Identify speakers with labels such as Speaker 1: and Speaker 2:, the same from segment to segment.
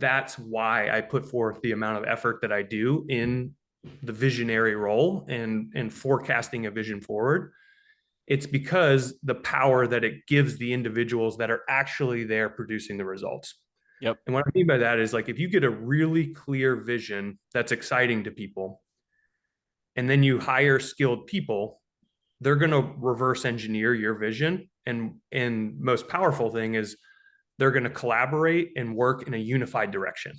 Speaker 1: that's why I put forth the amount of effort that I do in the visionary role and forecasting a vision forward. It's because the power that it gives the individuals that are actually there producing the results.
Speaker 2: Yep.
Speaker 1: And what I mean by that is, like, if you get a really clear vision that's exciting to people, and then you hire skilled people, they're going to reverse engineer your vision. And most powerful thing is they're going to collaborate and work in a unified direction.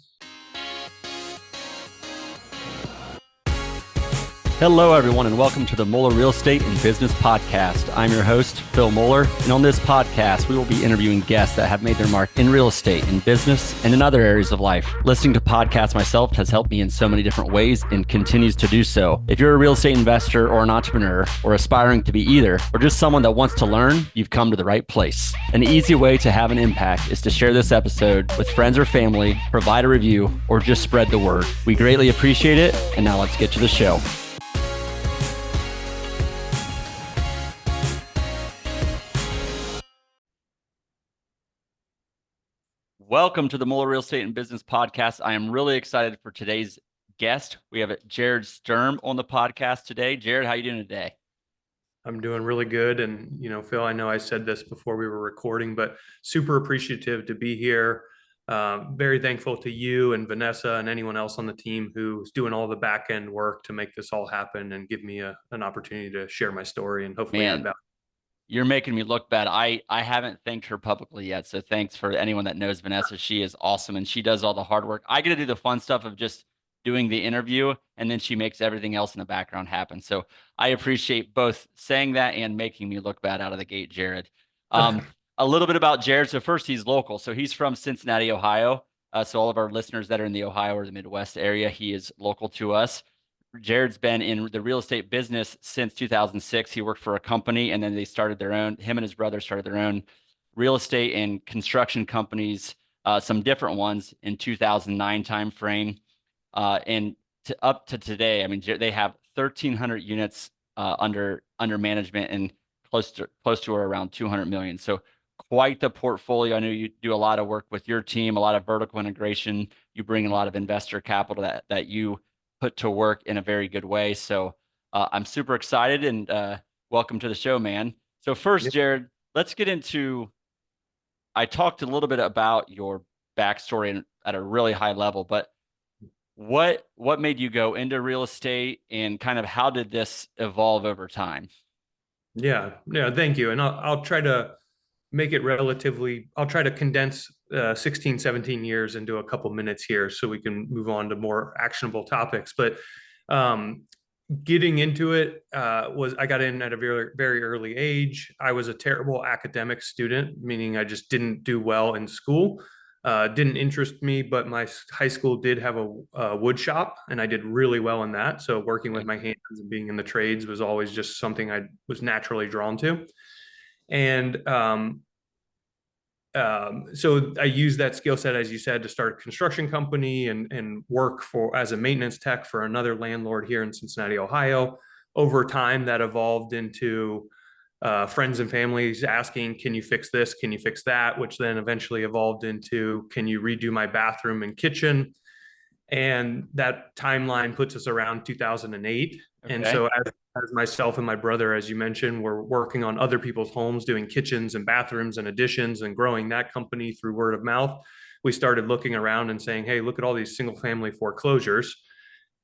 Speaker 2: Hello, everyone, and welcome to the Moeller Real Estate and Business Podcast. I'm your host, Phil Moeller, and on this podcast, we will be interviewing guests that have made their mark in real estate, in business, and in other areas of life. Listening to podcasts myself has helped me in so many different ways and continues to do so. If you're a real estate investor or an entrepreneur or aspiring to be either, or just someone that wants to learn, you've come to the right place. An easy way to have an impact is to share this episode with friends or family, provide a review, or just spread the word. We greatly appreciate it, and now let's get to the show. Welcome to the Moeller Real Estate and Business Podcast. I am really excited for today's guest. We have Jered Sturm on the podcast today. Jered, how are you doing today?
Speaker 1: I'm doing really good. And, Phil, I know I said this before we were recording, but super appreciative to be here. Very thankful to you and Vanessa and anyone else on the team who's doing all the back end work to make this all happen and give me an opportunity to share my story and hopefully add
Speaker 2: Man,
Speaker 1: value.
Speaker 2: you're making me look bad. I haven't thanked her publicly yet. So thanks for anyone that knows Vanessa. She is awesome and she does all the hard work. I get to do the fun stuff of just doing the interview, and then she makes everything else in the background happen. So I appreciate both saying that and making me look bad out of the gate, Jered. A little bit about Jered. So first, he's local. So he's from Cincinnati, Ohio. So all of our listeners that are in the Ohio or the Midwest area, he is local to us. Jered's been in the real estate business since 2006. He worked for a company, and then they started their own. Him and his brother started their own real estate and construction companies, some different ones in 2009 timeframe, and up to today. I mean, they have 1,300 units under management and close to or around 200 million. So quite the portfolio. I know you do a lot of work with your team, a lot of vertical integration. You bring in a lot of investor capital that you put to work in a very good way. So I'm super excited and welcome to the show, man. So first, Jered, let's get into, I talked a little bit about your backstory at a really high level, but what made you go into real estate and kind of how did this evolve over time?
Speaker 1: Yeah. Thank you. And I'll try to make it I'll try to condense 16, 17 years into a couple minutes here so we can move on to more actionable topics. But getting into it I got in at a very, very early age. I was a terrible academic student, meaning I just didn't do well in school. Didn't interest me, but my high school did have a wood shop, and I did really well in that. So working with my hands and being in the trades was always just something I was naturally drawn to. And so I used that skill set, as you said, to start a construction company and work as a maintenance tech for another landlord here in Cincinnati, Ohio. Over time, that evolved into friends and families asking, "Can you fix this? Can you fix that?" Which then eventually evolved into, "Can you redo my bathroom and kitchen?" And that timeline puts us around 2008. Okay. And so as myself and my brother, as you mentioned, were working on other people's homes, doing kitchens and bathrooms and additions and growing that company through word of mouth, we started looking around and saying, "Hey, look at all these single family foreclosures."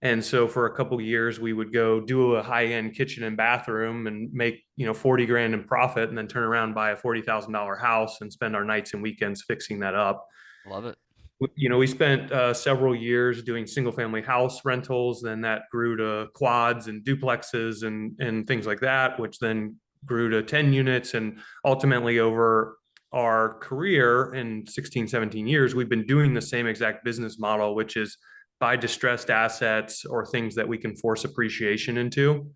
Speaker 1: And so for a couple of years, we would go do a high-end kitchen and bathroom and make, 40 grand in profit, and then turn around, buy a $40,000 house and spend our nights and weekends fixing that up.
Speaker 2: Love it.
Speaker 1: We spent several years doing single family house rentals. Then that grew to quads and duplexes and things like that, which then grew to 10 units. And ultimately, over our career in 16, 17 years, we've been doing the same exact business model, which is buy distressed assets or things that we can force appreciation into,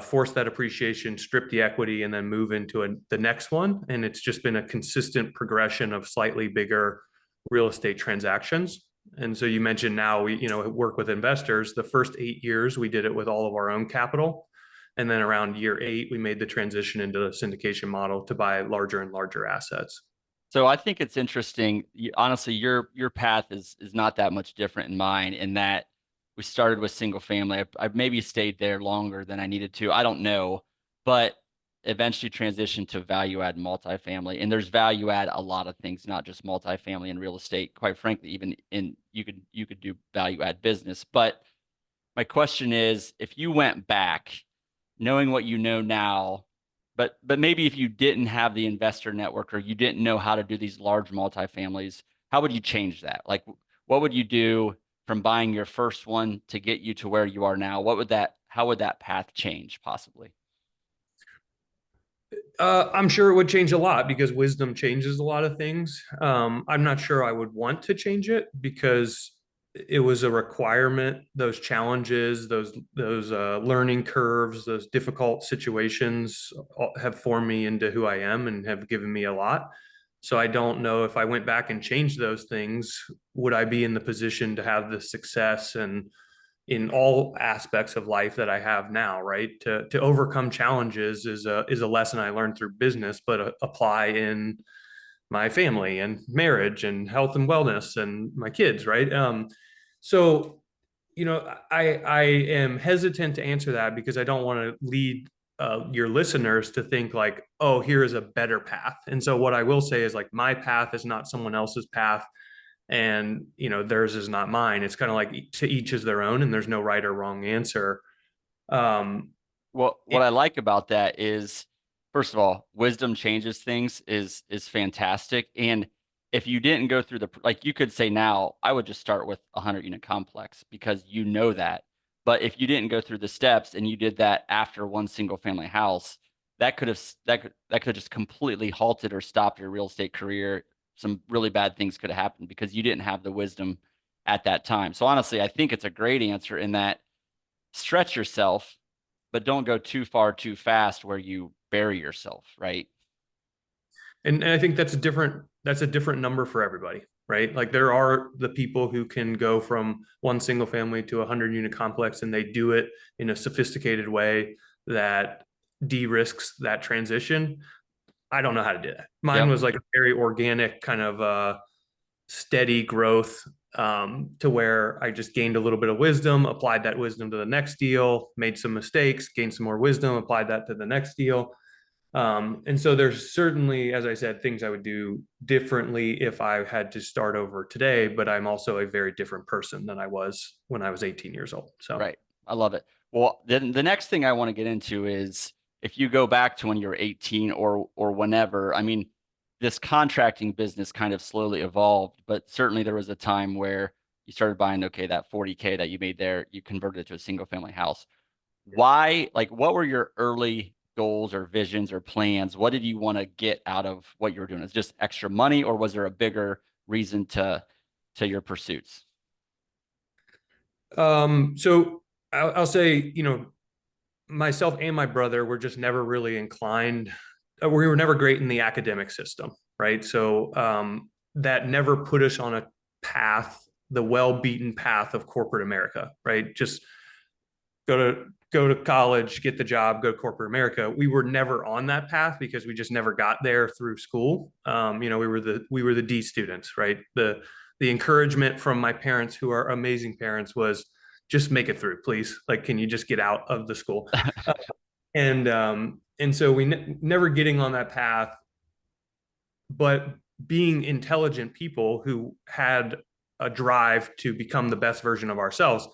Speaker 1: force that appreciation, strip the equity, and then move into the next one. And it's just been a consistent progression of slightly bigger real estate transactions. And so you mentioned now we, work with investors. The first 8 years, we did it with all of our own capital. And then around year 8, we made the transition into the syndication model to buy larger and larger assets.
Speaker 2: So I think it's interesting. Honestly, your path is not that much different in mine in that we started with single family. I maybe stayed there longer than I needed to. I don't know, but eventually transitioned to value add multifamily. And there's value add a lot of things, not just multifamily and real estate. Quite frankly, even in you could do value add business. But my question is, if you went back, knowing what you know now, but maybe if you didn't have the investor network or you didn't know how to do these large multifamilies, how would you change that? Like, what would you do from buying your first one to get you to where you are now? How would that path change possibly?
Speaker 1: I'm sure it would change a lot because wisdom changes a lot of things. I'm not sure I would want to change it because it was a requirement. Those challenges, those learning curves, those difficult situations have formed me into who I am and have given me a lot. So I don't know if I went back and changed those things, would I be in the position to have the success and in all aspects of life that I have now, right? To overcome challenges is a lesson I learned through business, but apply in my family and marriage and health and wellness and my kids, right? So I am hesitant to answer that because I don't want to lead your listeners to think like, oh, here is a better path. And so what I will say is like my path is not someone else's path, and theirs is not mine. It's kind of like to each is their own, and there's no right or wrong answer. um
Speaker 2: Well, what I like about that is, first of all, wisdom changes things is fantastic. And if you didn't go through like you could say now, I would just start with a 100 unit complex because you know that. But if you didn't go through the steps and you did that after one single family house, that could just completely halted or stopped your real estate career. Some really bad things could have happened because you didn't have the wisdom at that time. So honestly, I think it's a great answer in that stretch yourself, but don't go too far too fast where you bury yourself, right?
Speaker 1: and I think that's a different number for everybody, right? Like there are the people who can go from one single family to a 100 unit complex, and they do it in a sophisticated way that de-risks that transition. I don't know how to do that. Mine
Speaker 2: Yep.
Speaker 1: was like a very organic kind of steady growth, to where I just gained a little bit of wisdom, applied that wisdom to the next deal, made some mistakes, gained some more wisdom, applied that to the next deal. And so there's certainly, as I said, things I would do differently if I had to start over today, but I'm also a very different person than I was when I was 18 years old. So,
Speaker 2: Right. I love it. Well, then the next thing I want to get into is if you go back to when you were 18 or whenever, I mean, this contracting business kind of slowly evolved, but certainly there was a time where you started buying, okay, that 40K that you made there, you converted it to a single family house. Why, like, what were your early goals or visions or plans? What did you want to get out of what you were doing? Is it just extra money, or was there a bigger reason to your pursuits?
Speaker 1: so I'll say, myself and my brother were just never really inclined. We were never great in the academic system, right? So that never put us on a path, the well-beaten path of corporate America, right? Just go to college, get the job, go to corporate America. We were never on that path because we just never got there through school. We were the D students, right? The encouragement from my parents, who are amazing parents, was just make it through, please. Like, can you just get out of the school? And so we never getting on that path, but being intelligent people who had a drive to become the best version of ourselves,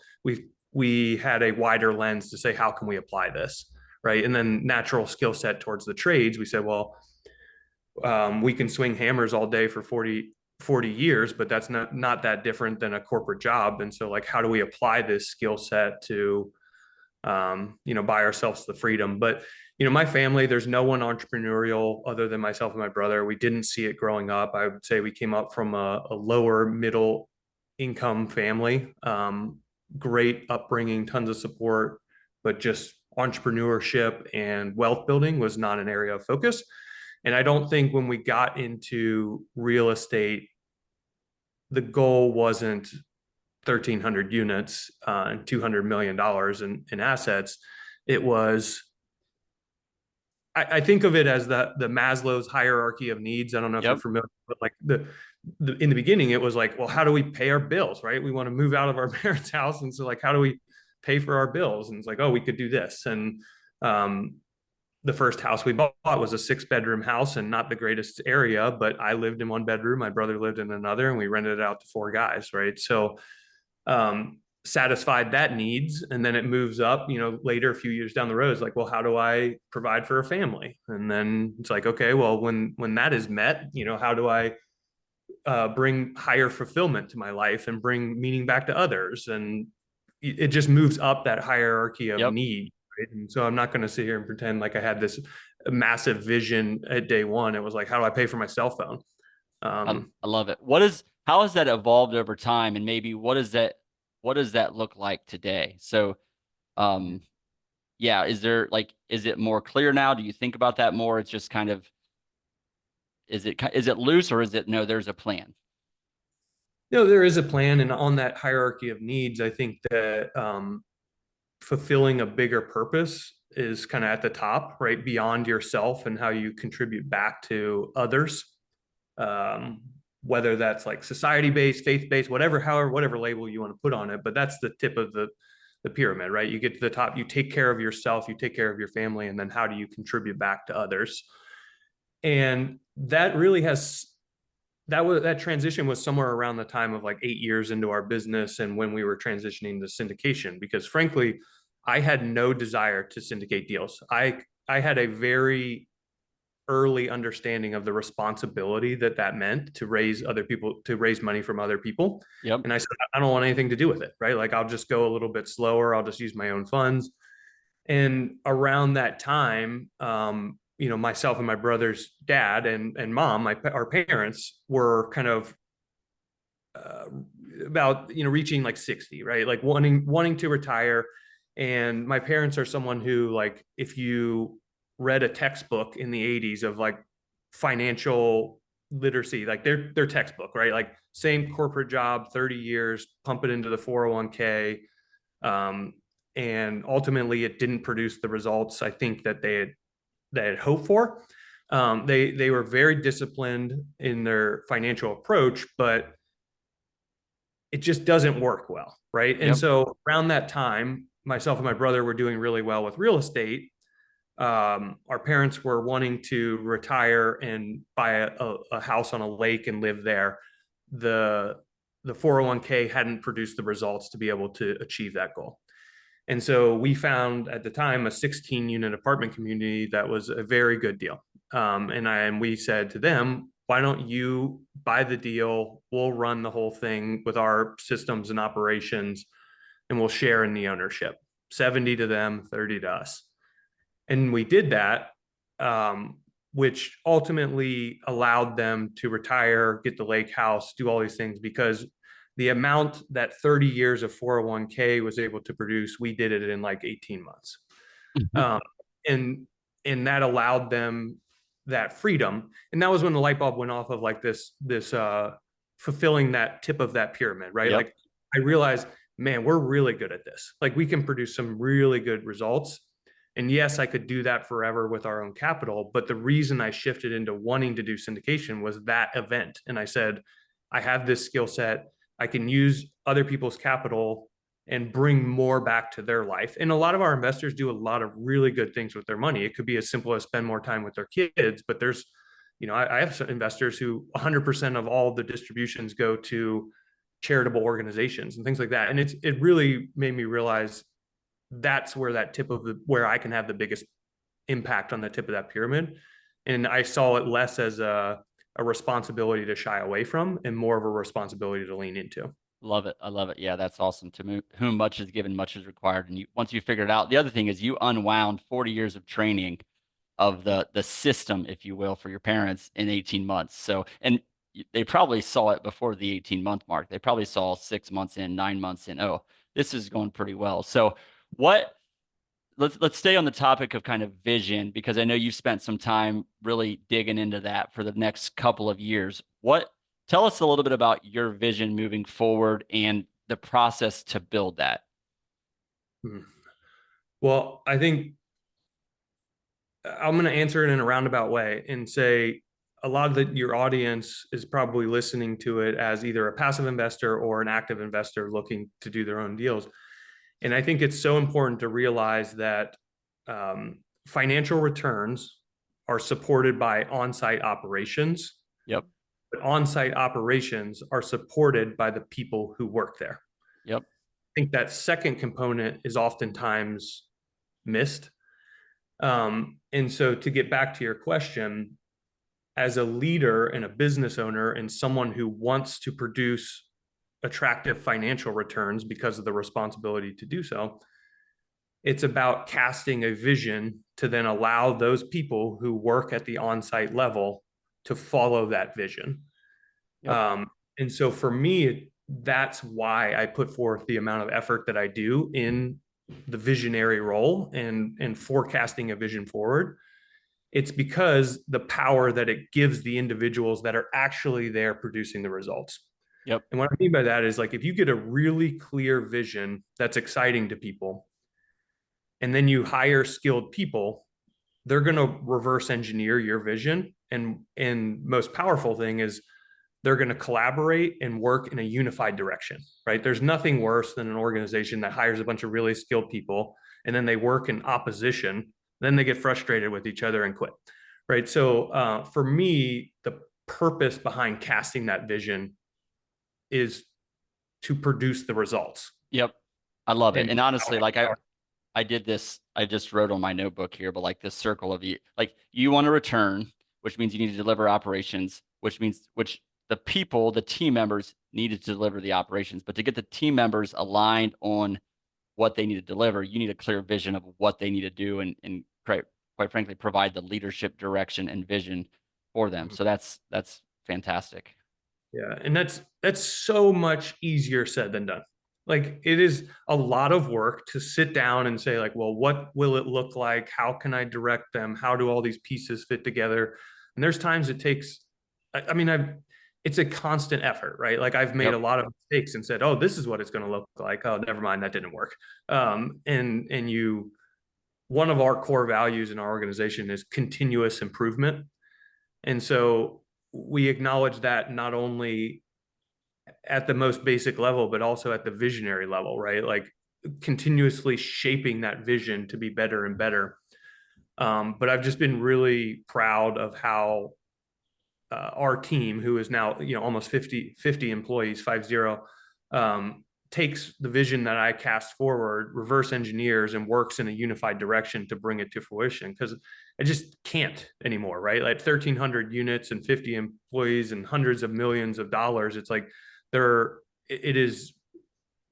Speaker 1: we had a wider lens to say, how can we apply this, right? And then natural skill set towards the trades, we said, well, we can swing hammers all day for 40 years, but that's not that different than a corporate job. And so, like, how do we apply this skill set to buy ourselves the freedom? But my family, there's no one entrepreneurial other than myself and my brother. We didn't see it growing up. I would say we came up from a lower middle income family. Great upbringing, tons of support, but just entrepreneurship and wealth building was not an area of focus. And I don't think when we got into real estate, the goal wasn't 1,300 units and $200 million in assets. It was I think of it as the Maslow's hierarchy of needs. I don't know if you're
Speaker 2: Yep.
Speaker 1: familiar, but like the in the beginning, it was like, well, how do we pay our bills, right? We want to move out of our parents' house, and so like, how do we pay for our bills? And it's like, oh, we could do this. And um, the first house we bought was a 6 bedroom house and not the greatest area, but I lived in 1 bedroom, my brother lived in another, and we rented it out to 4 guys, right? So satisfied that needs, and then it moves up, later, a few years down the road, it's like, well, how do I provide for a family? And then it's like, okay, well, when that is met, how do I bring higher fulfillment to my life and bring meaning back to others? And it just moves up that hierarchy of
Speaker 2: Yep.
Speaker 1: need, right? And so I'm not going to sit here and pretend like I had this massive vision at day one. It was like, how do I pay for my cell phone?
Speaker 2: I love it. How has that evolved over time? And maybe what does that look like today? So, um, yeah, is it more clear now? Do you think about that more? It's just kind of, is it loose, or is it, no, there's a plan?
Speaker 1: There is a plan, and on that hierarchy of needs, I think that fulfilling a bigger purpose is kind of at the top, right? Beyond yourself and how you contribute back to others. Um, Whether that's like society based, faith based, whatever label you want to put on it, but that's the tip of the pyramid, right? You get to the top, you take care of yourself, you take care of your family, and then how do you contribute back to others? And that really has that transition was somewhere around the time of like 8 years into our business and when we were transitioning to syndication, because frankly, I had no desire to syndicate deals. I had a very early understanding of the responsibility that meant to raise money from other people.
Speaker 2: Yep.
Speaker 1: And I said, I don't want anything to do with it, right? Like, I'll just go a little bit slower, I'll just use my own funds. And around that time, myself and my brother's dad and mom, our parents, were kind of uh, about reaching like 60, right? Like wanting to retire. And my parents are someone who, like, if you read a textbook in the 80s of like financial literacy, like their textbook, right? Like, same corporate job, 30 years, pump it into the 401k. Um, and ultimately it didn't produce the results I think that they had hoped for. They were very disciplined in their financial approach, but it just doesn't work well, right? And
Speaker 2: Yep.
Speaker 1: so around that time, myself and my brother were doing really well with real estate. Our parents were wanting to retire and buy a house on a lake and live there. The the 401k hadn't produced the results to be able to achieve that goal. And so we found at the time a 16 unit apartment community that was a very good deal. And we said to them, why don't you buy the deal? We'll run the whole thing with our systems and operations, and we'll share in the ownership. 70 to them, 30 to us. And we did that, um, which ultimately allowed them to retire, get the lake house, do all these things, because the amount that 30 years of 401k was able to produce, we did it in like 18 months. Um, and and that allowed them that freedom. And that was when the light bulb went off of like this fulfilling that tip of that pyramid, right?
Speaker 2: Yep.
Speaker 1: Like, I realized, man, we're really good at this. Like, we can produce some really good results. And yes, I could do that forever with our own capital. But the reason I shifted into wanting to do syndication was that event. And I said, I have this skill set. I can use other people's capital and bring more back to their life. And a lot of our investors do a lot of really good things with their money. It could be as simple as spend more time with their kids, but there's, I have some investors who 100% of all the distributions go to charitable organizations and things like that. And it really made me realize that's where where I can have the biggest impact on the tip of that pyramid. And I saw it less as a responsibility to shy away from and more of a responsibility to lean into.
Speaker 2: Love it. I love it. Yeah, that's awesome. Whom much is given, much is required. And once you figure it out, the other thing is you unwound 40 years of training of the system, if you will, for your parents in 18 months. So, and they probably saw it before the 18-month mark. They probably saw 6 months in, 9 months in. Oh, this is going pretty well. So, what? Let's stay on the topic of kind of vision, because I know you've spent some time really digging into that for the next couple of years. Tell us a little bit about your vision moving forward and the process to build that.
Speaker 1: Hmm. Well, I think I'm going to answer it in a roundabout way and say a lot of your audience is probably listening to it as either a passive investor or an active investor looking to do their own deals. And I think it's so important to realize that financial returns are supported by on-site operations,
Speaker 2: Yep.
Speaker 1: but on-site operations are supported by the people who work there.
Speaker 2: Yep.
Speaker 1: I think that second component is oftentimes missed. And so to get back to your question, as a leader and a business owner and someone who wants to produce attractive financial returns because of the responsibility to do so, it's about casting a vision to then allow those people who work at the on-site level to follow that vision.
Speaker 2: Yep.
Speaker 1: And so for me, that's why I put forth the amount of effort that I do in the visionary role and forecasting a vision forward. It's because the power that it gives the individuals that are actually there producing the results.
Speaker 2: Yep.
Speaker 1: And what I mean by that is like if you get a really clear vision that's exciting to people, and then you hire skilled people, they're going to reverse engineer your vision. And most powerful thing is they're going to collaborate and work in a unified direction, right? There's nothing worse than an organization that hires a bunch of really skilled people and then they work in opposition. Then they get frustrated with each other and quit, right? So for me, the purpose behind casting that vision is to produce the results.
Speaker 2: Yep. I love it.
Speaker 1: And
Speaker 2: And honestly, like I did this, I just wrote on my notebook here, but like this circle of you, like you want to return, which means you need to deliver operations, which the people, the team members needed to deliver the operations. But to get the team members aligned on what they need to deliver, you need a clear vision of what they need to do and quite frankly, provide the leadership direction and vision for them. So that's fantastic.
Speaker 1: yeah, and that's so much easier said than done. Like it is a lot of work to sit down and say like, well, what will it look like? How can I direct them? How do all these pieces fit together? And there's times it takes I mean, it's a constant effort, right? Like I've made
Speaker 2: Yep.
Speaker 1: a lot of mistakes and said, "Oh, this is what it's going to look like." Oh, never mind, that didn't work. And you, one of our core values in our organization is continuous improvement, and so we acknowledge that not only at the most basic level, but also at the visionary level, right? Like continuously shaping that vision to be better and better. But I've just been really proud of how our team, who is now almost 50 employees, 50, takes the vision that I cast forward, reverse engineers, and works in a unified direction to bring it to fruition. Because I just can't anymore, right? Like 1,300 units and 50 employees and hundreds of millions of dollars. It's like it is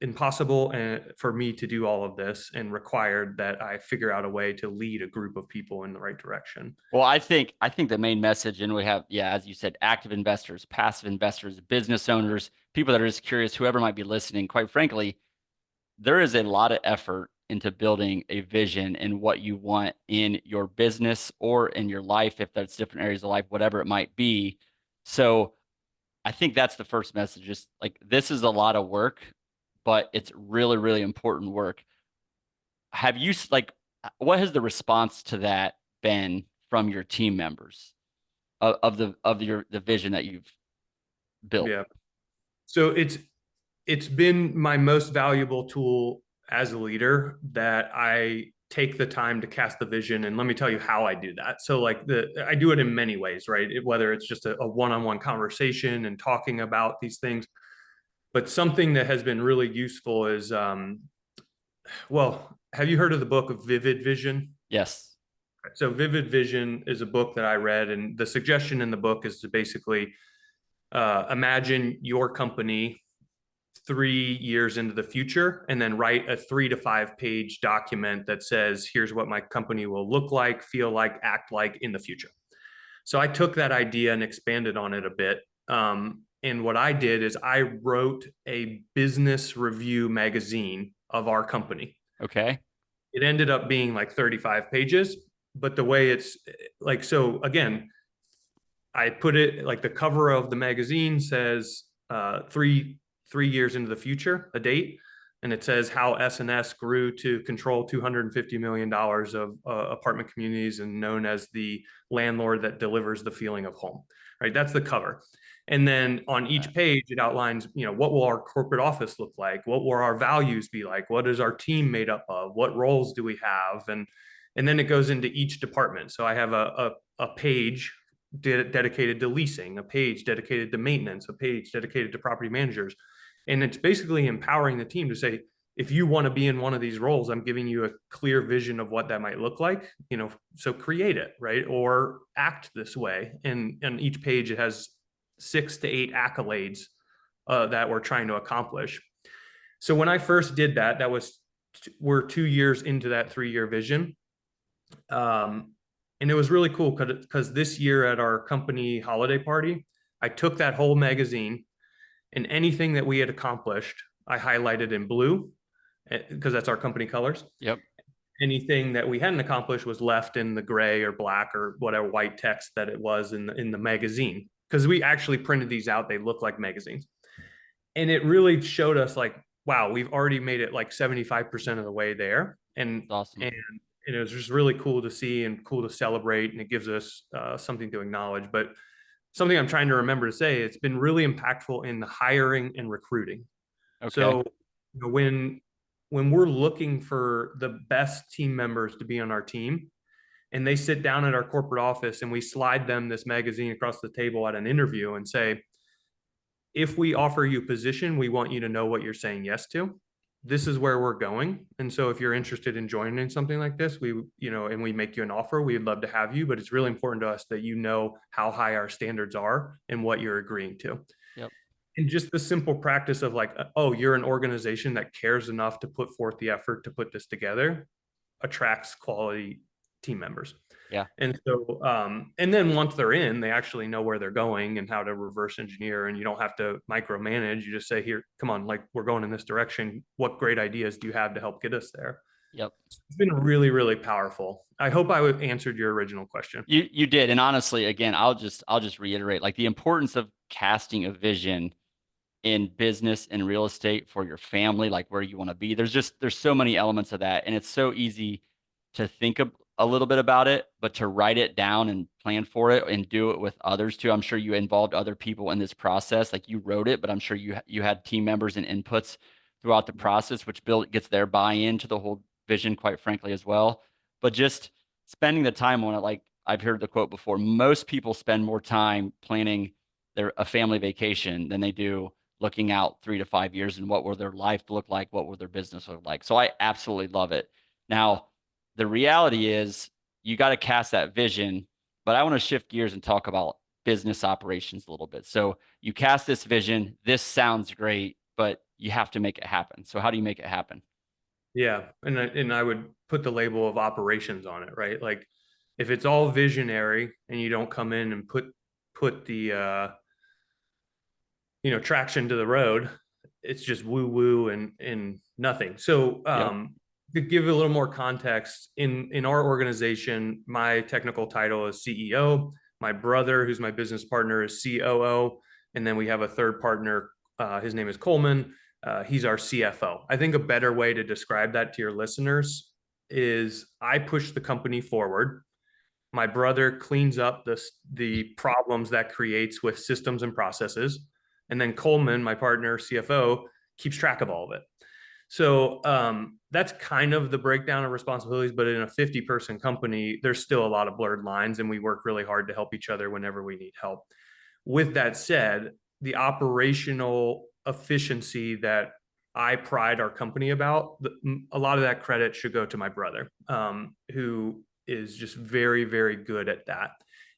Speaker 1: impossible for me to do all of this and required that I figure out a way to lead a group of people in the right direction.
Speaker 2: Well, I think the main message, and we have, yeah, as you said, active investors, passive investors, business owners, people that are just curious, whoever might be listening, quite frankly, there is a lot of effort into building a vision and what you want in your business or in your life, if that's different areas of life, whatever it might be. So I think that's the first message. Just like this is a lot of work, but it's really, really important work. Have you like what has the response to that been from your team members of the vision that you've built?
Speaker 1: Yeah. So it's been my most valuable tool as a leader that I take the time to cast the vision. And let me tell you how I do that. So like I do it in many ways, right? Whether it's just a one-on-one conversation and talking about these things, but something that has been really useful is, well, have you heard of the book of Vivid Vision?
Speaker 2: Yes.
Speaker 1: So Vivid Vision is a book that I read, and the suggestion in the book is to basically imagine your company 3 years into the future and then write a 3 to 5 page document that says, here's what my company will look like, feel like, act like in the future. So I took that idea and expanded on it a bit. And what I did is I wrote a business review magazine of our company.
Speaker 2: Okay.
Speaker 1: It ended up being like 35 pages, but the way it's like, so again, I put it like the cover of the magazine says 3 years into the future, a date. and it says how S&S grew to control $250 million of apartment communities and known as the landlord that delivers the feeling of home, right? That's the cover. And then on each page, it outlines, what will our corporate office look like? What will our values be like? What is our team made up of? What roles do we have? And then it goes into each department. So I have a page dedicated to leasing, a page dedicated to maintenance, a page dedicated to property managers. And it's basically empowering the team to say, if you want to be in one of these roles, I'm giving you a clear vision of what that might look like, so create it, right? Or act this way. And on each page, it has 6 to 8 accolades that we're trying to accomplish. So when I first did that, we're 2 years into that 3-year vision. And it was really cool because this year at our company holiday party, I took that whole magazine and anything that we had accomplished, I highlighted in blue because that's our company colors.
Speaker 2: Yep.
Speaker 1: Anything that we hadn't accomplished was left in the gray or black or whatever white text that it was in the magazine. Because we actually printed these out, they look like magazines. And it really showed us like, wow, we've already made it like 75% of the way there. And
Speaker 2: Awesome.
Speaker 1: And it was just really cool to see and cool to celebrate. And it gives us something to acknowledge. But something I'm trying to remember to say, it's been really impactful in the hiring and recruiting.
Speaker 2: Okay.
Speaker 1: So when we're looking for the best team members to be on our team, and they sit down at our corporate office and we slide them this magazine across the table at an interview and say, if we offer you a position, we want you to know what you're saying yes to. This is where we're going. And so if you're interested in joining something like this, and we make you an offer, we'd love to have you, but it's really important to us that you know how high our standards are and what you're agreeing to.
Speaker 2: Yep.
Speaker 1: And just the simple practice of like, oh, you're an organization that cares enough to put forth the effort to put this together attracts quality team members.
Speaker 2: Yeah.
Speaker 1: And so, and then once they're in, they actually know where they're going and how to reverse engineer. And you don't have to micromanage. You just say, here, come on, like we're going in this direction. What great ideas do you have to help get us there?
Speaker 2: Yep.
Speaker 1: It's been really, really powerful. I hope I answered your original question.
Speaker 2: You did. And honestly, again, I'll just reiterate like the importance of casting a vision in business and real estate for your family, like where you want to be. There's so many elements of that. And it's so easy to think a little bit about it, but to write it down and plan for it and do it with others too. I'm sure you involved other people in this process. Like you wrote it, but I'm sure you had team members and inputs throughout the process, which gets their buy-in to the whole vision, quite frankly, as well. But just spending the time on it, like I've heard the quote before, most people spend more time planning a family vacation than they do looking out 3 to 5 years and what will their life look like, what will their business look like. So I absolutely love it. Now, the reality is you got to cast that vision, but I want to shift gears and talk about business operations a little bit. So you cast this vision, this sounds great, but you have to make it happen. So how do you make it happen?
Speaker 1: Yeah. And I would put the label of operations on it, right? Like if it's all visionary and you don't come in and put the, traction to the road, it's just woo woo and nothing. So to give a little more context, in our organization, my technical title is CEO. My brother, who's my business partner, is COO, and then we have a third partner. His name is Coleman. He's our CFO. I think a better way to describe that to your listeners is I push the company forward. My brother cleans up the problems that creates with systems and processes. And then Coleman, my partner, CFO, keeps track of all of it. So that's kind of the breakdown of responsibilities. But in a 50-person company, there's still a lot of blurred lines, and we work really hard to help each other whenever we need help. With that said, the operational efficiency that I pride our company about, a lot of that credit should go to my brother, who is just very, very good at that.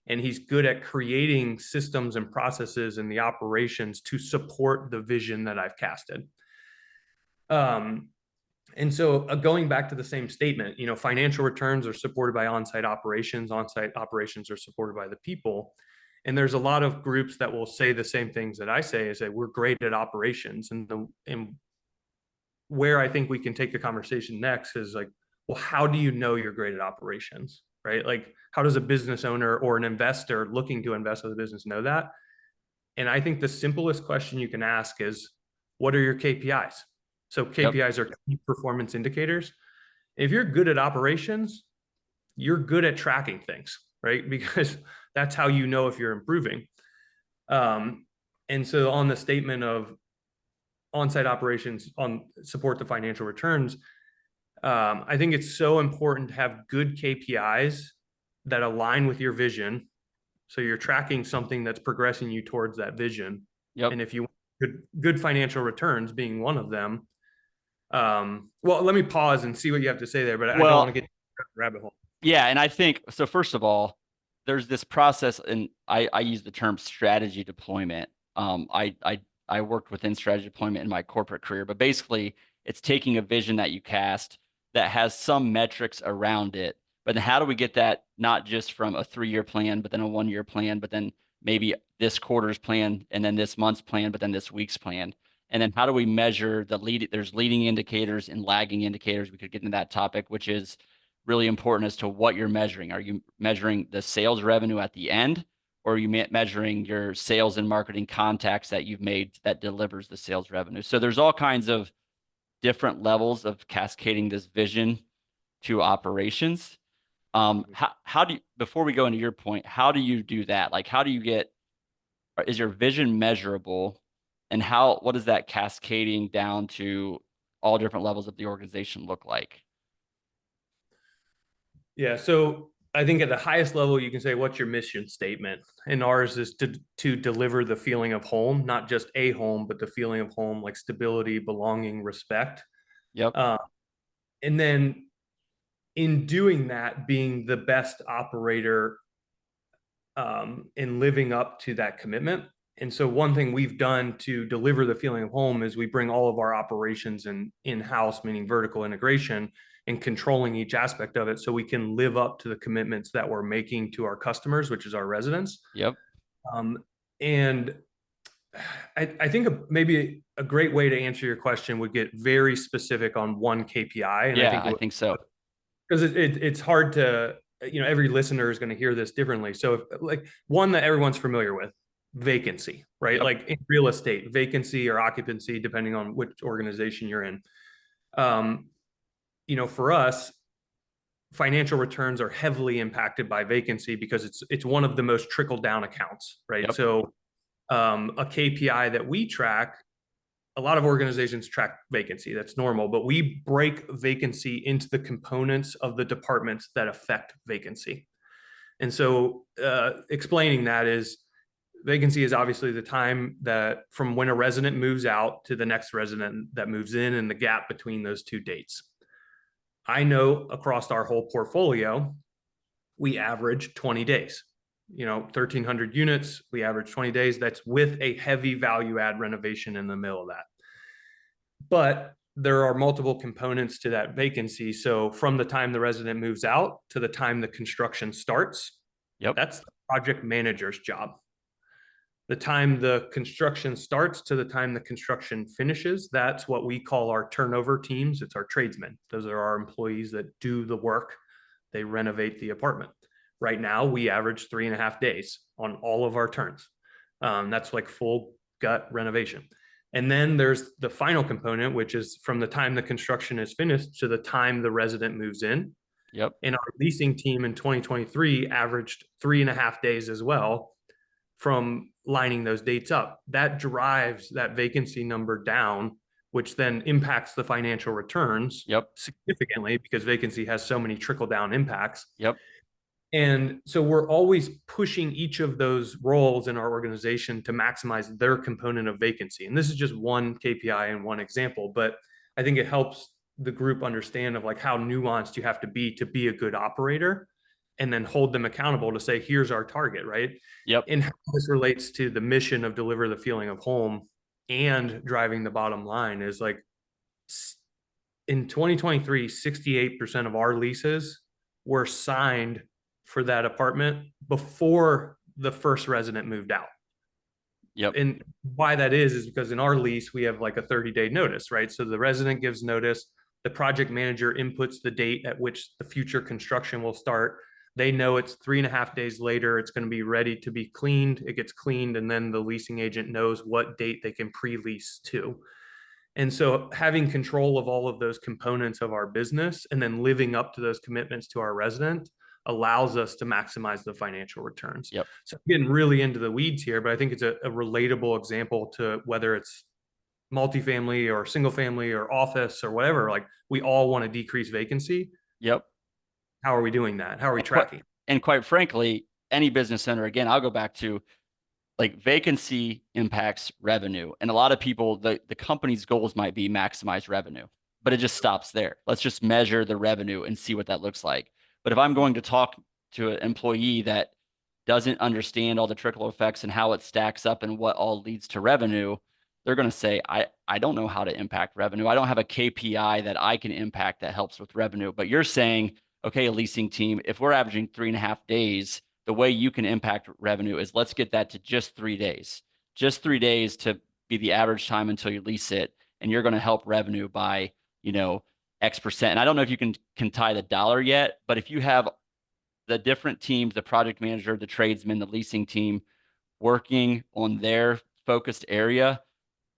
Speaker 1: And he's good at creating systems and processes and the operations to support the vision that I've casted. And so going back to the same statement, financial returns are supported by on-site operations are supported by the people. And there's a lot of groups that will say the same things that I say, is that we're great at operations. And where I think we can take the conversation next is like, well, how do you know you're great at operations, right? Like, how does a business owner or an investor looking to invest with a business know that? And I think the simplest question you can ask is, what are your KPIs? So
Speaker 2: Yep.
Speaker 1: KPIs are key performance indicators. If you're good at operations, you're good at tracking things, right? Because that's how you know if you're improving. And so on the statement of on-site operations on support the financial returns, I think it's so important to have good KPIs that align with your vision. So you're tracking something that's progressing you towards that vision.
Speaker 2: Yep.
Speaker 1: And if you want good financial returns being one of them, well, let me pause and see what you have to say there, but I don't want
Speaker 2: Well,
Speaker 1: to get rabbit hole.
Speaker 2: yeah, and I think so. First of all, there's this process, and I use the term strategy deployment. I worked within strategy deployment in my corporate career, but basically, it's taking a vision that you cast that has some metrics around it. But then how do we get that not just from a 3-year plan, but then a 1-year plan, but then maybe this quarter's plan, and then this month's plan, but then this week's plan? And then how do we measure the lead? There's leading indicators and lagging indicators. We could get into that topic, which is really important as to what you're measuring. Are you measuring the sales revenue at the end, or are you measuring your sales and marketing contacts that you've made that delivers the sales revenue? So there's all kinds of different levels of cascading this vision to operations. How do you, before we go into your point, how do you do that? Like, how do you get, is your vision measurable, and what does that cascading down to all different levels of the organization look like?
Speaker 1: Yeah. So I think at the highest level, you can say, what's your mission statement? And ours is to deliver the feeling of home, not just a home, but the feeling of home, like stability, belonging, respect.
Speaker 2: Yep.
Speaker 1: Uh, and then in doing that, being the best operator in living up to that commitment. And so one thing we've done to deliver the feeling of home is we bring all of our operations in-house, meaning vertical integration, and controlling each aspect of it so we can live up to the commitments that we're making to our customers, which is our residents.
Speaker 2: Yep.
Speaker 1: And I think maybe a great way to answer your question would get very specific on one KPI. And I
Speaker 2: Yeah,
Speaker 1: think
Speaker 2: I think so.
Speaker 1: because it's hard to, every listener is going to hear this differently. So if, like one that everyone's familiar with, vacancy, right?
Speaker 2: Yep.
Speaker 1: Like in real estate, vacancy or occupancy, depending on which organization you're in. Um, for us, financial returns are heavily impacted by vacancy because it's one of the most trickle down accounts, right?
Speaker 2: Yep.
Speaker 1: So a KPI that we track, a lot of organizations track vacancy. That's normal, but we break vacancy into the components of the departments that affect vacancy. And so explaining that is vacancy is obviously the time that from when a resident moves out to the next resident that moves in and the gap between those two dates. I know across our whole portfolio, we average 20 days. 1,300 units, we average 20 days. That's with a heavy value add renovation in the middle of that. But there are multiple components to that vacancy. So from the time the resident moves out to the time the construction starts,
Speaker 2: Yep.
Speaker 1: that's the project manager's job. The time the construction starts to the time the construction finishes, that's what we call our turnover teams. It's our tradesmen. Those are our employees that do the work. They renovate the apartment. Right now, we average 3.5 days on all of our turns. That's like full gut renovation. And then there's the final component, which is from the time the construction is finished to the time the resident moves in.
Speaker 2: Yep.
Speaker 1: And our leasing team in 2023 averaged 3.5 days as well from lining those dates up. That drives that vacancy number down, which then impacts the financial returns
Speaker 2: Yep.
Speaker 1: significantly because vacancy has so many trickle down impacts.
Speaker 2: Yep.
Speaker 1: And so we're always pushing each of those roles in our organization to maximize their component of vacancy. And this is just one KPI and one example, but I think it helps the group understand of like how nuanced you have to be a good operator and then hold them accountable to say, here's our target, right?
Speaker 2: Yep.
Speaker 1: And how this relates to the mission of deliver the feeling of home and driving the bottom line is like in 2023, 68% of our leases were signed for that apartment before the first resident moved out.
Speaker 2: Yep.
Speaker 1: And why that is because in our lease, we have like a 30-day notice, right? So the resident gives notice, the project manager inputs the date at which the future construction will start. They know it's 3.5 days later, it's going to be ready to be cleaned. It gets cleaned, and then the leasing agent knows what date they can pre-lease to. And so having control of all of those components of our business and then living up to those commitments to our resident allows us to maximize the financial returns.
Speaker 2: Yep.
Speaker 1: So I'm getting really into the weeds here, but I think it's a relatable example to whether it's multifamily or single family or office or whatever. Like we all want to decrease vacancy.
Speaker 2: Yep.
Speaker 1: How are we doing that? How are we tracking?
Speaker 2: And quite frankly, any business owner, again, I'll go back to like vacancy impacts revenue. And a lot of people, the company's goals might be maximize revenue, but it just stops there. Let's just measure the revenue and see what that looks like. But if I'm going to talk to an employee that doesn't understand all the trickle effects and how it stacks up and what all leads to revenue, they're going to say, I don't know how to impact revenue. I don't have a KPI that I can impact that helps with revenue. But you're saying, okay, a leasing team, if we're averaging 3.5 days, the way you can impact revenue is let's get that to just 3 days, just 3 days to be the average time until you lease it. And you're going to help revenue by, X%. And I don't know if you can tie the dollar yet, but if you have the different teams, the project manager, the tradesman, the leasing team working on their focused area,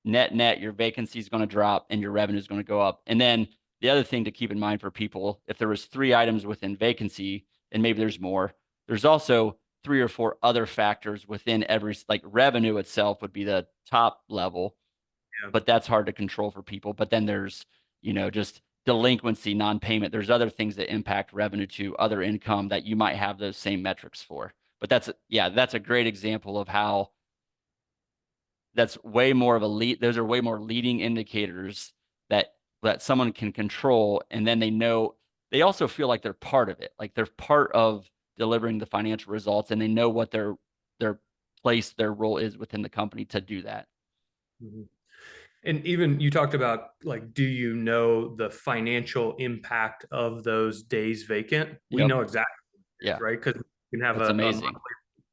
Speaker 2: net, your vacancy is going to drop and your revenue is going to go up. And then the other thing to keep in mind for people, if there was 3 items within vacancy, and maybe there's more, there's also 3 or 4 other factors within every, like revenue itself would be the top level, but that's hard to control for people. But then there's, just delinquency, non-payment. There's other things that impact revenue to other income that you might have those same metrics for. But that's a great example of how that's way more of a lead. Those are way more leading indicators that someone can control. And then they also feel like they're part of it. Like they're part of delivering the financial results and they know what their their role is within the company to do that.
Speaker 1: Mm-hmm. And even you talked about like, do you know the financial impact of those days vacant? We
Speaker 2: Yep.
Speaker 1: know exactly,
Speaker 2: Yeah.
Speaker 1: right? Because you can have
Speaker 2: That's
Speaker 1: a
Speaker 2: amazing.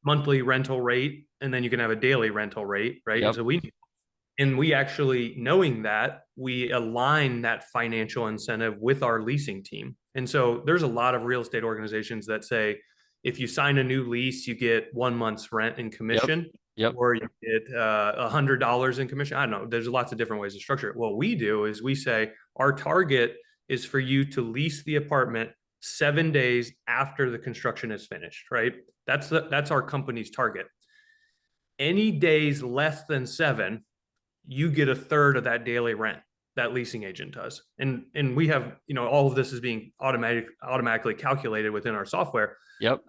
Speaker 1: monthly rental rate, and then you can have a daily rental rate, right?
Speaker 2: Yep.
Speaker 1: And we actually, knowing that, we align that financial incentive with our leasing team. And so there's a lot of real estate organizations that say, if you sign a new lease, you get 1 month's rent and commission,
Speaker 2: Yep.
Speaker 1: or you get $100 in commission. I don't know. There's lots of different ways to structure it. What we do is we say our target is for you to lease the apartment 7 days after the construction is finished, right? That's our company's target. Any days less than 7, you get a third of that daily rent that leasing agent does. And we have, all of this is being automatically calculated within our software.
Speaker 2: Yep.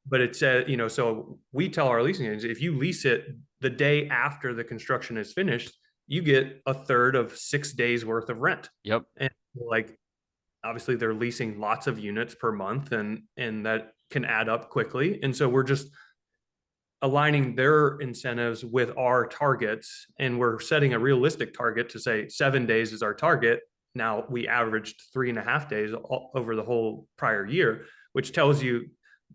Speaker 1: But it said, so we tell our leasing agents, if you lease it the day after the construction is finished, you get a third of 6 days worth of rent.
Speaker 2: Yep.
Speaker 1: And like, obviously they're leasing lots of units per month and that can add up quickly. And so we're just aligning their incentives with our targets, and we're setting a realistic target to say 7 days is our target. Now we averaged 3.5 days over the whole prior year, which tells you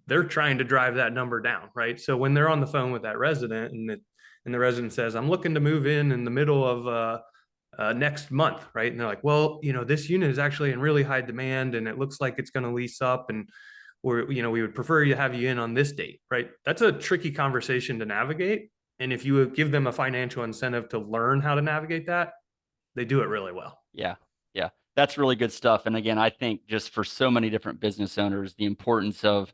Speaker 1: they're trying to drive that number down, right? So when they're on the phone with that resident and the resident says, I'm looking to move in the middle of next month, right? And they're like, well, this unit is actually in really high demand and it looks like it's going to lease up, and we would prefer to have you in on this date, right? That's a tricky conversation to navigate. And if you give them a financial incentive to learn how to navigate that, they do it really well.
Speaker 2: Yeah. Yeah. That's really good stuff. And again, I think just for so many different business owners, the importance of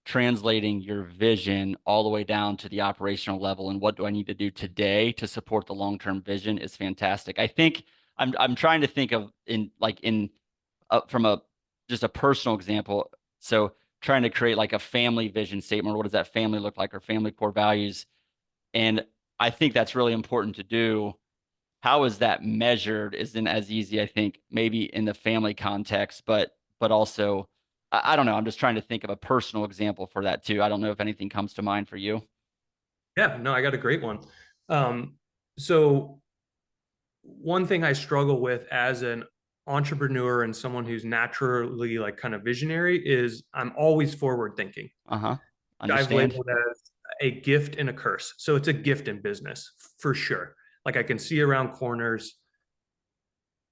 Speaker 2: translating your vision all the way down to the operational level and what do I need to do today to support the long-term vision is fantastic. I think I'm trying to think of from just a personal example. So trying to create like a family vision statement, or what does that family look like, or family core values. And I think that's really important to do. How is that measured isn't as easy, I think, maybe in the family context, but also, I don't know. I'm just trying to think of a personal example for that too. I don't know if anything comes to mind for you.
Speaker 1: Yeah, no, I got a great one. So one thing I struggle with as an entrepreneur and someone who's naturally like kind of visionary is I'm always forward thinking.
Speaker 2: Uh-huh.
Speaker 1: I've
Speaker 2: Understand.
Speaker 1: labeled as a gift and a curse. So it's a gift in business for sure. Like I can see around corners.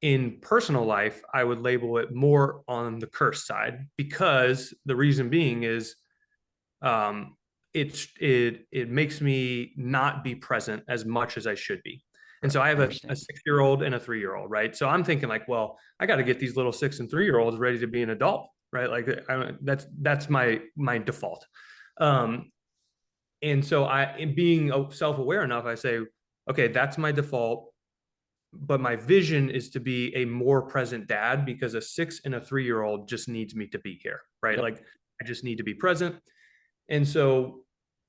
Speaker 1: In personal life, I would label it more on the curse side, because the reason being is it makes me not be present as much as I should be. And so I have
Speaker 2: I
Speaker 1: a
Speaker 2: understand.
Speaker 1: 6-year-old and a 3-year-old, right? So I'm thinking like, well, I got to get these little 6 and 3-year-olds ready to be an adult, right? Like that's my default. Um, and so in being self-aware enough, I say, okay, that's my default, but my vision is to be a more present dad because a 6 and a 3-year-old just needs me to be here, right?
Speaker 2: Yep.
Speaker 1: Like I just need to be present. And so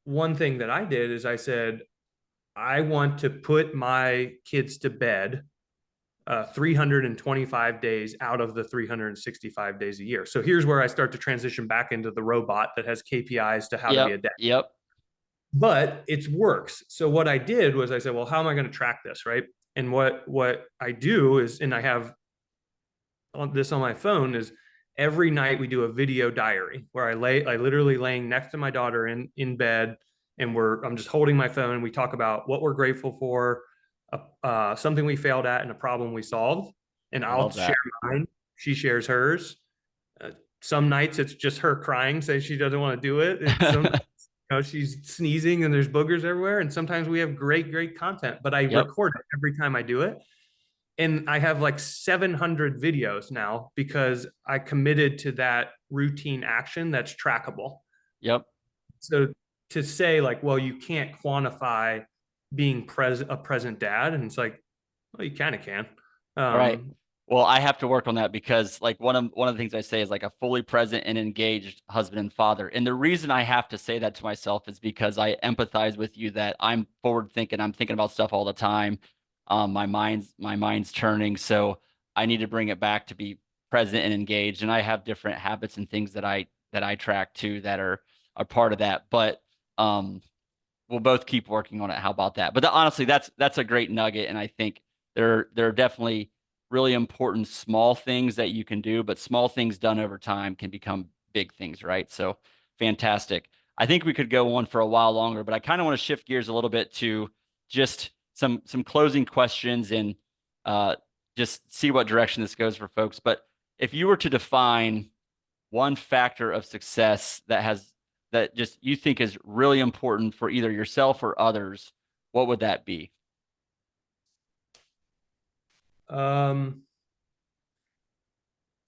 Speaker 1: one thing that I did is I said, I want to put my kids to bed 325 days out of the 365 days a year. So here's where I start to transition back into the robot that has KPIs to how to be
Speaker 2: Yep.
Speaker 1: a dad.
Speaker 2: Yep.
Speaker 1: But it works. So what I did was I said, well, how am I going to track this, right? And what I do is, and I have this on my phone, is every night we do a video diary where I literally laying next to my daughter in bed, and I'm just holding my phone. And we talk about what we're grateful for, something we failed at, and a problem we solved. And
Speaker 2: I
Speaker 1: I'll
Speaker 2: love
Speaker 1: share
Speaker 2: that.
Speaker 1: mine. She shares hers. Some nights it's just her crying, say she doesn't want to do it. It's some, she's sneezing and there's boogers everywhere. And sometimes we have great content, but I
Speaker 2: Yep.
Speaker 1: record it every time I do it. And I have like 700 videos now because I committed to that routine action that's trackable.
Speaker 2: Yep.
Speaker 1: So to say like, well, you can't quantify being a present dad, and it's like, well, you kind of can.
Speaker 2: All right.
Speaker 1: Um,
Speaker 2: Well, I have to work on that because like one of the things I say is like a fully present and engaged husband and father. And the reason I have to say that to myself is because I empathize with you that I'm forward thinking. I'm thinking about stuff all the time. My mind's turning. So I need to bring it back to be present and engaged. And I have different habits and things that I track too that are a part of that. But we'll both keep working on it. How about that? But honestly, that's a great nugget. And I think there are definitely really important small things that you can do, but small things done over time can become big things, right? So fantastic. I think we could go on for a while longer, but I kind of want to shift gears a little bit to just some closing questions and uh, just see what direction this goes for folks. But if you were to define one factor of success that just you think is really important for either yourself or others, what would that be?
Speaker 1: um,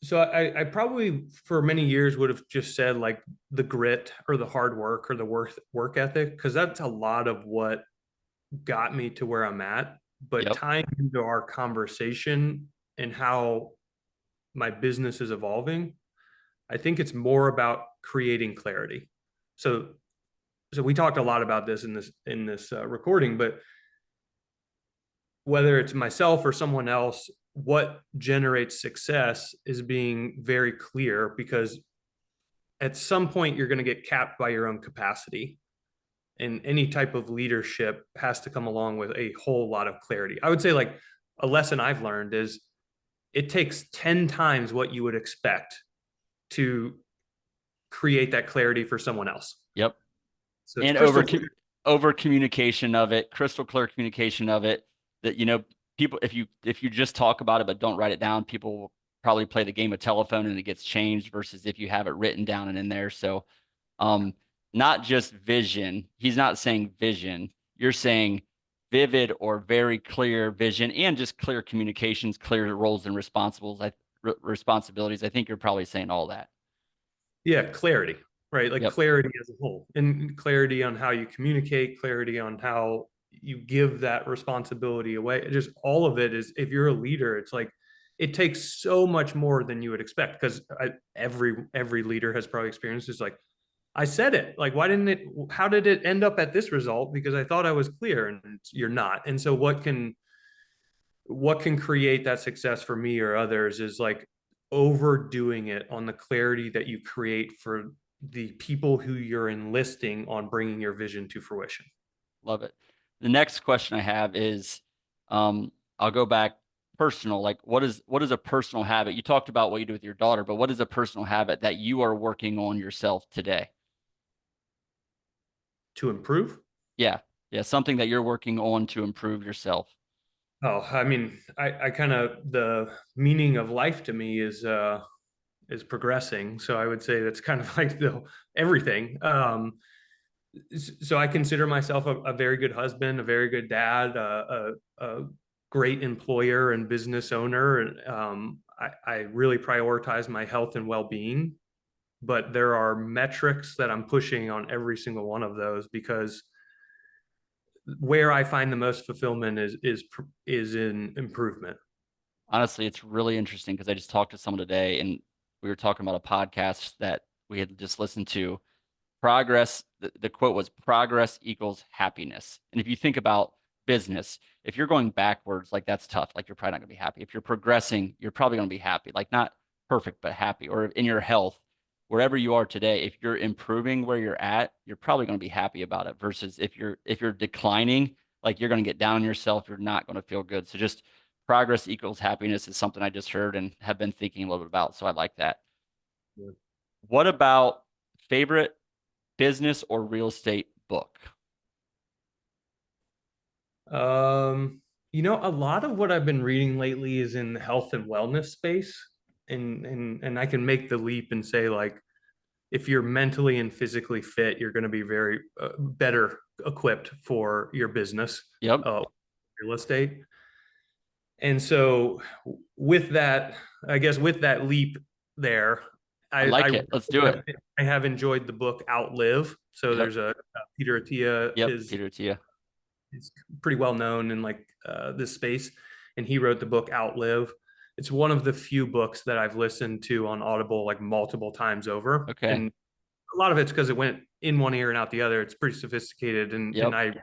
Speaker 1: so I probably for many years would have just said like the grit or the hard work or the work ethic, because that's a lot of what got me to where I'm at. But
Speaker 2: Yep.
Speaker 1: tying into our conversation and how my business is evolving, I think it's more about creating clarity. So we talked a lot about this in this recording, but whether it's myself or someone else, what generates success is being very clear, because at some point you're going to get capped by your own capacity, and any type of leadership has to come along with a whole lot of clarity. I would say like a lesson I've learned is it takes 10 times what you would expect to create that clarity for someone else.
Speaker 2: Yep.
Speaker 1: So it's
Speaker 2: And
Speaker 1: crystal clear.
Speaker 2: over communication of it, crystal clear communication of it, that people, if you just talk about it but don't write it down, people will probably play the game of telephone and it gets changed versus if you have it written down and in there. So um not just vision. He's not saying vision. You're saying vivid or very clear vision and just clear communications, clear roles and responsibilities. I think you're probably saying all that.
Speaker 1: Yeah, clarity, right? Like
Speaker 2: Yep.
Speaker 1: clarity as a whole, and clarity on how you communicate, clarity on how you give that responsibility away. Just all of it is, if you're a leader, it's like it takes so much more than you would expect, because every leader has probably experienced this. Like, I said it, like, why didn't it, how did it end up at this result? Because I thought I was clear, and you're not. And so what can create that success for me or others is like overdoing it on the clarity that you create for the people who you're enlisting on bringing your vision to fruition.
Speaker 2: Love it. The next question I have is, I'll go back personal. Like, what is a personal habit? You talked about what you do with your daughter, but what is a personal habit that you are working on yourself today?
Speaker 1: To improve.
Speaker 2: Yeah, yeah, something that you're working on to improve yourself.
Speaker 1: Oh, I mean, I kind of, the meaning of life to me is progressing. So I would say that's kind of like the everything. So I consider myself a very good husband, a very good dad, a great employer and business owner. And I really prioritize my health and well-being, but there are metrics that I'm pushing on every single one of those because where I find the most fulfillment is in improvement.
Speaker 2: Honestly, it's really interesting because I just talked to someone today and we were talking about a podcast that we had just listened to. Progress, the quote was progress equals happiness. And if you think about business, if you're going backwards, like that's tough. Like you're probably not gonna be happy. If you're progressing, you're probably gonna be happy. Like not perfect, but happy. Or in your health, wherever you are today, if you're improving where you're at, you're probably gonna be happy about it. Versus if you're declining, like you're gonna get down on yourself, you're not gonna feel good. So just progress equals happiness is something I just heard and have been thinking a little bit about. So I like that. What about favorite business or real estate book?
Speaker 1: Um, a lot of what I've been reading lately is in the health and wellness space, and I can make the leap and say like if you're mentally and physically fit, you're going to be very better equipped for your business,
Speaker 2: Yep.
Speaker 1: real estate. And so with that, I guess with that leap there,
Speaker 2: I
Speaker 1: I
Speaker 2: like it. Let's do it.
Speaker 1: I have enjoyed the book Outlive. So
Speaker 2: Yep.
Speaker 1: there's a Peter Attia
Speaker 2: Yep.
Speaker 1: is
Speaker 2: Peter Tia.
Speaker 1: is pretty well known in like this space, and he wrote the book Outlive. It's one of the few books that I've listened to on Audible like multiple times over,
Speaker 2: Okay.
Speaker 1: and a lot of it's because it went in one ear and out the other. It's pretty sophisticated, and
Speaker 2: Yep.
Speaker 1: I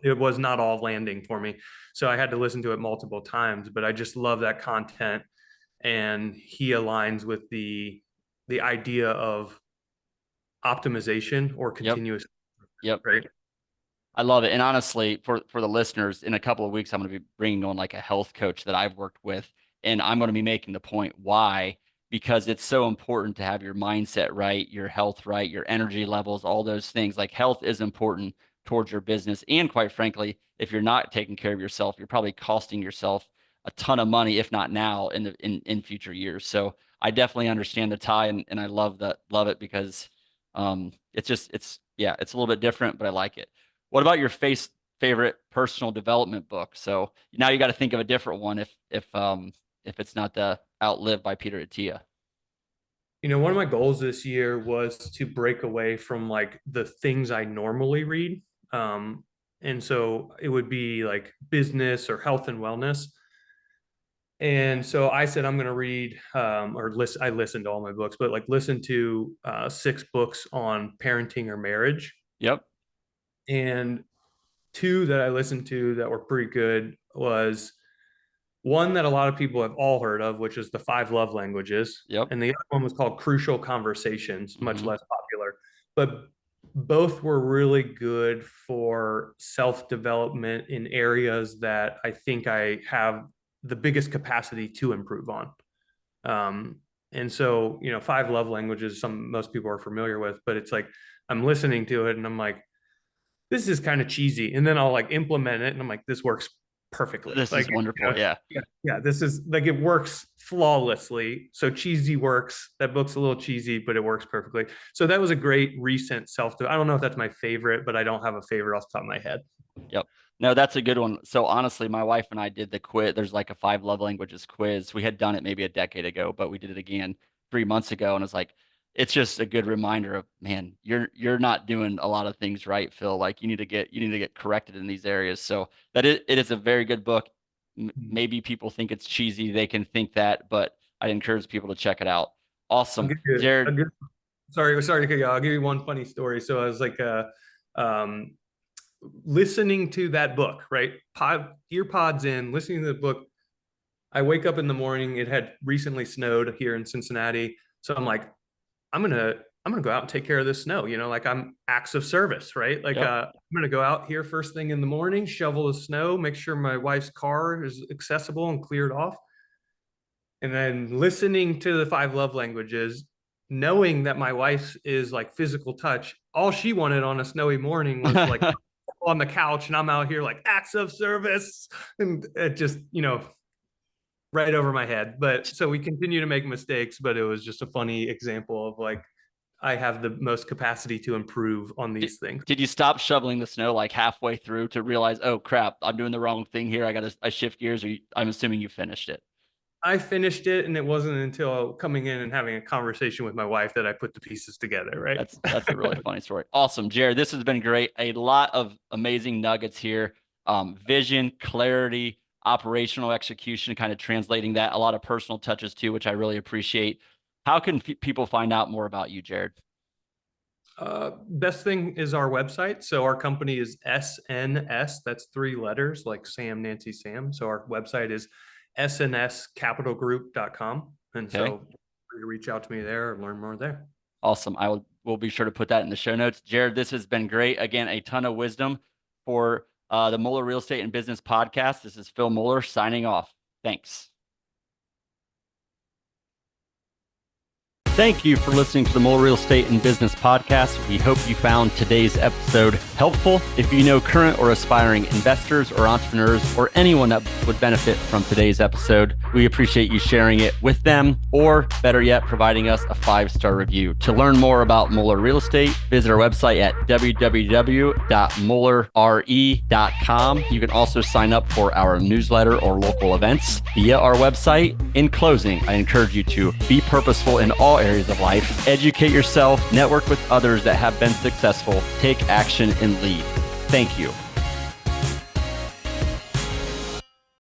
Speaker 1: it was not all landing for me, so I had to listen to it multiple times. But I just love that content, and he aligns with the idea of optimization or
Speaker 2: Yep.
Speaker 1: continuous,
Speaker 2: Yep.
Speaker 1: right?
Speaker 2: I love it. And honestly, for the listeners, in a couple of weeks, I'm going to be bringing on like a health coach that I've worked with, and I'm going to be making the point why, because it's so important to have your mindset right, your health right, your energy levels, all those things. Like health is important towards your business. And quite frankly, if you're not taking care of yourself, you're probably costing yourself a ton of money, if not now, in future years. So I definitely understand the tie, and I love it because it's yeah, it's a little bit different, but I like it. What about your favorite personal development book? So now you got to think of a different one if it's not the Outlive by Peter Attia.
Speaker 1: One of my goals this year was to break away from like the things I normally read. And so it would be like business or health and wellness. And so I said I'm going to read or listen. I listened to all my books, but like listen to 6 books on parenting or marriage.
Speaker 2: Yep.
Speaker 1: And two that I listened to that were pretty good was one that a lot of people have all heard of, which is the 5 love languages.
Speaker 2: Yep.
Speaker 1: And the other one was called Crucial Conversations, much
Speaker 2: Hmm.
Speaker 1: less popular. But both were really good for self development in areas that I think I have the biggest capacity to improve on. And so, 5 love languages, some most people are familiar with, but it's like I'm listening to it and I'm like, this is kind of cheesy. And then I'll like implement it and I'm like, this works perfectly.
Speaker 2: This is wonderful. Yeah.
Speaker 1: Yeah, this is like it works flawlessly. So cheesy works. That book's a little cheesy, but it works perfectly. So that was a great recent self. I don't know if that's my favorite, but I don't have a favorite off the top of my head.
Speaker 2: Yep. No, that's a good one. So honestly, my wife and I did the quiz. There's like a 5 love languages quiz. We had done it maybe a decade ago, but we did it again 3 months ago. And it's like, it's just a good reminder of, man, you're not doing a lot of things right, Phil. Like you need to get corrected in these areas. So it is a very good book. Maybe people think it's cheesy. They can think that, but I encourage people to check it out.
Speaker 1: I'll
Speaker 2: Awesome.
Speaker 1: give you
Speaker 2: Jered,
Speaker 1: sorry to cut you off. I'll give you one funny story. So I was like um listening to that book, right? Ear pods in, listening to the book. I wake up in the morning. It had recently snowed here in Cincinnati. So I'm like, I'm gonna I'm gonna go out and take care of this snow. Like I'm acts of service, right? Like
Speaker 2: yep.
Speaker 1: I'm gonna go out here first thing in the morning, shovel the snow, make sure my wife's car is accessible and cleared off. And then listening to the 5 love languages, knowing that my wife is like physical touch, all she wanted on a snowy morning was like on the couch, and I'm out here like acts of service, and it just right over my head. But so we continue to make mistakes, but it was just a funny example of like I have the most capacity to improve on these things.
Speaker 2: Did you stop shoveling the snow like halfway through to realize, oh crap, I'm doing the wrong thing here? I shift gears, or I'm assuming you finished it.
Speaker 1: I finished it, and it wasn't until coming in and having a conversation with my wife that I put the pieces together, right?
Speaker 2: That's a really funny story. Awesome, Jered. This has been great. A lot of amazing nuggets here. Vision, clarity, operational execution, kind of translating that. A lot of personal touches too, which I really appreciate. How can people find out more about you, Jered?
Speaker 1: Best thing is our website. So our company is SNS. That's 3 letters, like Sam, Nancy, Sam. So our website is snscapitalgroup.com. And so free to reach out to me there or learn more there.
Speaker 2: Awesome. We'll be sure to put that in the show notes. Jered, this has been great. Again, a ton of wisdom for the Moeller Real Estate and Business Podcast. This is Phil Moeller signing off. Thanks. Thank you for listening to the Moeller Real Estate and Business Podcast. We hope you found today's episode helpful. If you know current or aspiring investors or entrepreneurs or anyone that would benefit from today's episode, we appreciate you sharing it with them, or better yet, providing us a 5-star review. To learn more about Moeller Real Estate, visit our website at www.moellerre.com. You can also sign up for our newsletter or local events via our website. In closing, I encourage you to be purposeful in all areas of life, educate yourself, network with others that have been successful, take action, and lead. Thank you.